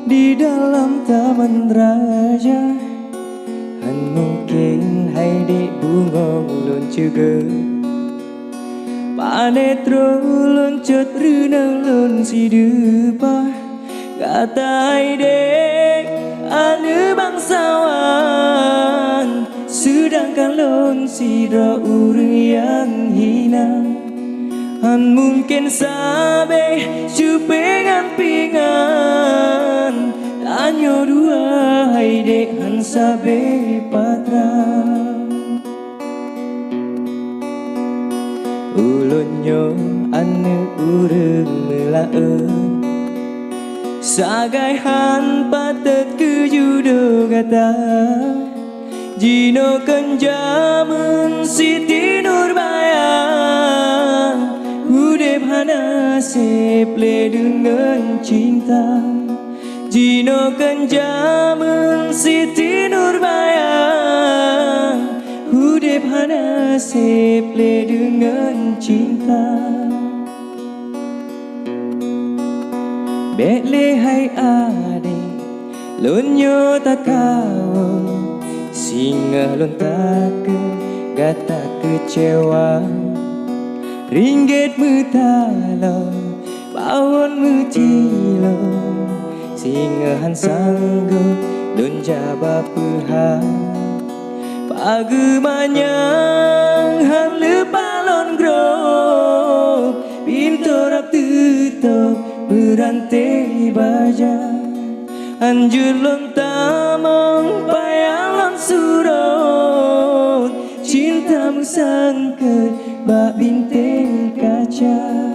di dalam taman raja. Han mungkin hai dek bunga ulun juga panetro loncut renang lon si depa. Kata hai dek ane bangsawan, sedangkan lon si urang yang hina. Han mungkin sabe cupengan pingan, tanyo dua hai dek han sabe patra. Ulunyo ane urang melaen, sagai han patet kejudo kata. Jino kenjaman Siti Nurbaya, udep hana seple dengan cinta. Jino kenjaman Siti Nurbaya, udep hana seple dengan cinta. Bekle hai ade lonyo takau, singa lontak gata kecewa. Ringgit mutalo bawon mutilo, singahan sanggup don jaba peha. Pagemanyang han lepalon grove, pintu rap tutup berantai baja. Anjur lon tamang payang lon surut, cintamu sangkut bak bintai kaca.